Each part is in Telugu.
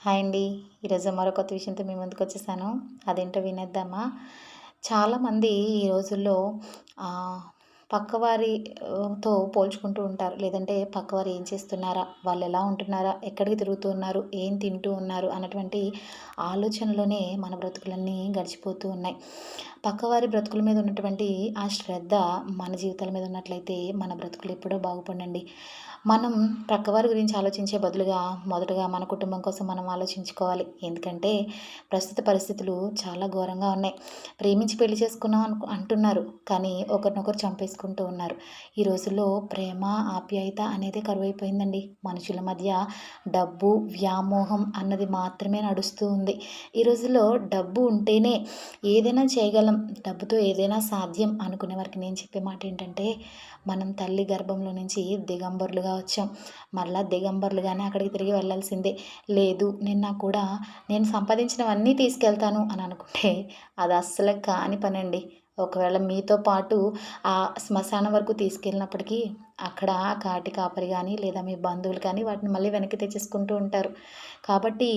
హాయ్ అండి. ఈరోజు మరో కొత్త విషయంతో మీ ముందుకొచ్చేసాను. అదేంటో వినేద్దామా? చాలామంది ఈ రోజుల్లో ఆహ్, పక్కవారి తో పోల్చుకుంటూ ఉంటారు. లేదంటే పక్కవారు ఏం చేస్తున్నారా? వాళ్ళెలా ఉంటున్నారా? ఎక్కడికి తిరుగుతూ ఉన్నారు? ఏం తింటూ ఉన్నారు? అన్నటువంటి ఆలోచనలోనే మన బ్రతుకులన్నీ గడిచిపోతూ ఉన్నాయి. పక్కవారి బ్రతుకుల మీద ఉన్నటువంటి ఆ శ్రద్ధ మన జీవితాల మీద ఉన్నట్లయితే మన బ్రతుకులు ఎప్పుడో బాగుపడండి. మనం పక్కవారి గురించి ఆలోచించే బదులుగా మొదటగా మన కుటుంబం కోసం మనం ఆలోచించుకోవాలి. ఎందుకంటే ప్రస్తుత పరిస్థితులు చాలా ఘోరంగా ఉన్నాయి. ప్రేమించి పెళ్లి చేసుకున్నాం అంటున్నారు. కానీ ఒకరినొకరు చంపేసుకుంటూ ఉన్నారు. ఈ రోజుల్లో ప్రేమ, ఆప్యాయత అనేదే కరువైపోయిందండి. మనుషుల మధ్య డబ్బు, వ్యామోహం అన్నది మాత్రమే నడుస్తూ ఉంది. ఈ రోజుల్లో డబ్బు ఉంటేనే ఏదైనా చేయగలం, డబ్బుతో ఏదైనా సాధ్యం అనుకునే వారికి నేను చెప్పే మాట ఏంటంటే, మనం తల్లి గర్భంలో నుంచి దిగంబరులుగా వచ్చాం. మరలా దిగంబరులుగానే అక్కడికి తిరిగి వెళ్ళాల్సిందే. లేదు నేను సంపాదించినవన్నీ తీసుకెళ్తాను అని అనుకుంటే అది అస్సలు కాని పనండి. ఒకవేళ మీతో పాటు ఆ శ్మశానం వరకు తీసుకెళ్ళినప్పటికీ అక్కడ కాటి కాపరి గానీ, లేదా మీ బంధువులు కానీ వాటిని మళ్ళీ వెనక్కి తెచ్చేసుకుంటూ ఉంటారు. కాబట్టి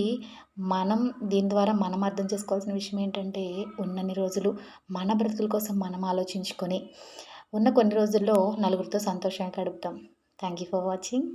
మనం దీని ద్వారా మనం అర్థం చేసుకోవాల్సిన విషయం ఏంటంటే, ఉన్నన్ని రోజులు మన బ్రతుకుల కోసం మనం ఆలోచించుకొని, ఉన్న కొన్ని రోజుల్లో నలుగురితో సంతోషంగా గడుపుదాం. Thank you for watching.